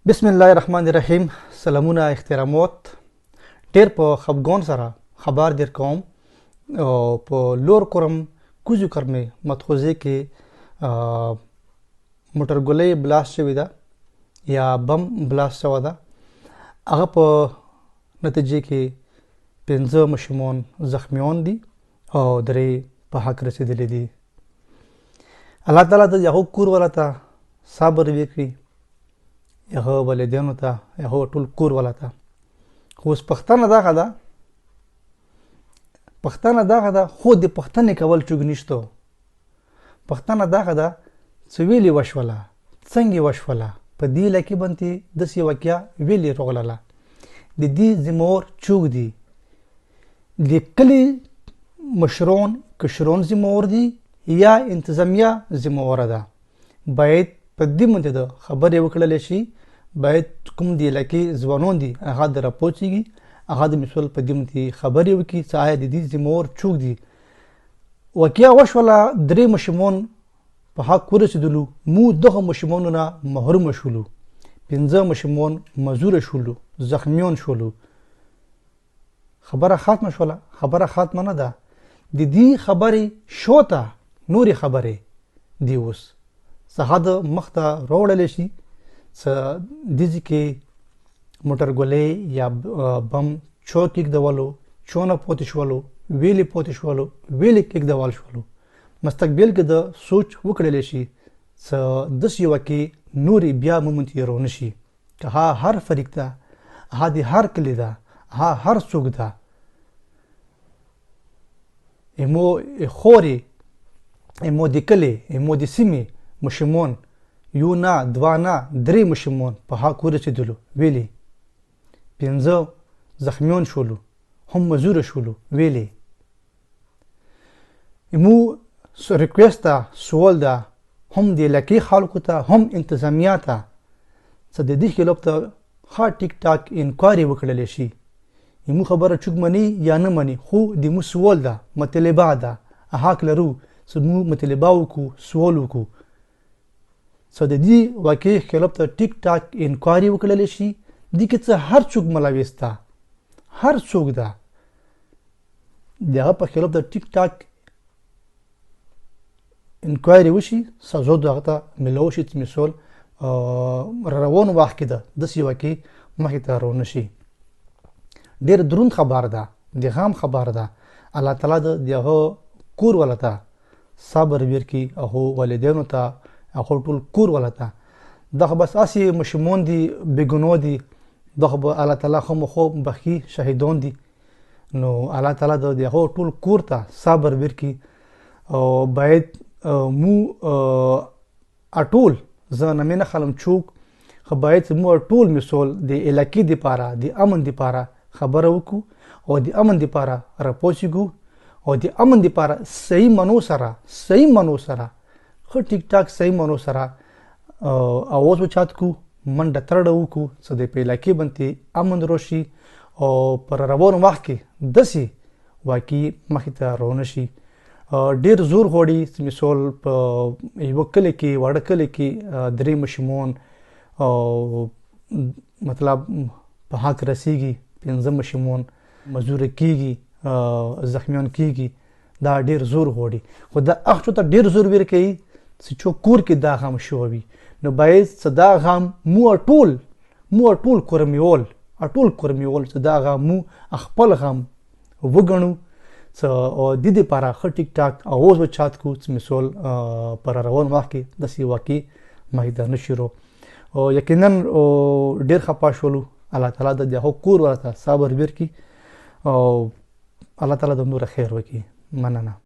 بسم الله الرحمن الرحیم. سلامونه احترامات. ډیر په خفګان سره خبر در کوم او په لور کورم کوزو کرمه متخوزه کې موټر ګولې بلاست شوی ده یا بم بلاست شوی ده. هغه په نتیجه کې 15 مشمون زخمیان دي او درې په حق رسیدلې دي. الله تعالی د یو کور ولته صبر وکړي، یغه والدینو ته، یغه ټول کور ولته. خو اوس پښتنه دغه ده خو د پښتنې کول چوګ نشته. پښتنه دغه ده څه ویلې وشوله، څنګه وشوله، په دې لکه بنتي داسې واقعیا ویلې رغلله. د دې ذمور چوګ دي، د کلي مشرون کشرون ذمور دي یا انتظامیه ذمور ده. باید په دې منته د خبرې وکړل شي، باید کوم دی لکه ځوانون دي هغه د راپوچیږي، هغه د مسول په دې منته خبرې وکړي چې آیا د دې ذمور چوک دي. واقعیا وشوله درې مشمون په حق ورسېدلو، مو دغه مشمونو نه محروم شولو، 15 مشمون مزور شولو، زخمیان شولو. خبره ختمه شوله. خبره ختمه نه ده، د دې خبرې شوته نورې خبرې دی اوس څخه د مخته راوړل شي چې دې کې موټر ګولې یا بم چوک کېږدولو، چونه پوتې شولو، ویلې پوتې شولو، ویلې کېږدول شولو. مستقبل کې د سوچ وکړل شي چې داسې یوه کې نورې بیا مومنت یې رونه شي که هر فریق ده، هغه د هر کلي ده، هغه هر څوک ده. امو خورې، امو د کلي، امو د سیمې مشمون، یو نه دوه نه درې مشمون په حق ورسېدلو، ویلې 15 زخمیان شولو، هم مزور شولو، ویلې. امو ریکویست ده، سوال ده هم د علاقې خلکو ته، هم انتظامیه ته چې د دې خلاف ته ښه ټیک ټاک انکوایري وکړل شي. امو خبره چوک مني یا نه مني، خو د مو سوال ده، مطالبه ده، حق لرو چې مو مطالبه وکړو، سوال وکړو چې د دې واقعي خلاف ته ټیک ټاک انکوایري وکړل شي. دې کې څه هر څوک ملوث ده، هر څوک ده، د هغه په خلاف ته ټیک ټاک انکوایري وشي، سزا د هغه ته میلاو شي. مثال روان وخت کې ده داسې واقعي مخې ته رونه شي. ډېر دروند خبر ده، د غم خبر ده. الله تعالی د هغه کور ولته صبر ورکړي، هغو والدینو ته، هغه ټول کور ولته. دغه بس اسې مشمون دي، بېګناه دي، دغه به الله تعالی خامخا بخي، شهیدان دي. نو الله تعالی د هغو ټول کور ته صبر ورکړي. او باید مو اټول زه نه خلم چوک، خو باید مو ټول مثال د علاقې دپاره، د امن دپاره خبره وکړو او د امن دپاره راپوڅېږو او د امن دپاره صحیح منو سره ښه ټیک ټاک صحیح منو سره اواز اوچت کړو، منډه ترړه وکړو چې د په علاقې باندې امن راشي او پر روان وخت کې داسې واقعي مخې ته رونه شي. ډېر زور غواړي چې مثال په یوه کلي کې، واړه کلي کې 3 مشمون مطلب په حق رسیږي، 15 مشمون مزوره کېږي، زخمیان کېږي. دا ډېر زور غواړي، خو دا هغه ته ډېر زور ورکوي چې چې کور کې دا غم شوی وي. نو باید چې دا غم مو ټول کورمیول چې دا غم مو خپل غم وګڼو، چې د دې لپاره ښه ټیک ټاک اواز اوچت کړو چې مثال پر روان وخت کې داسې واقع مخې ته نه شي رو. یقینا ډېر خفه شولو. الله تعالی د هغو کور ورته صبر ورکړي او الله تعالی د نور خیر وکړي. مننه.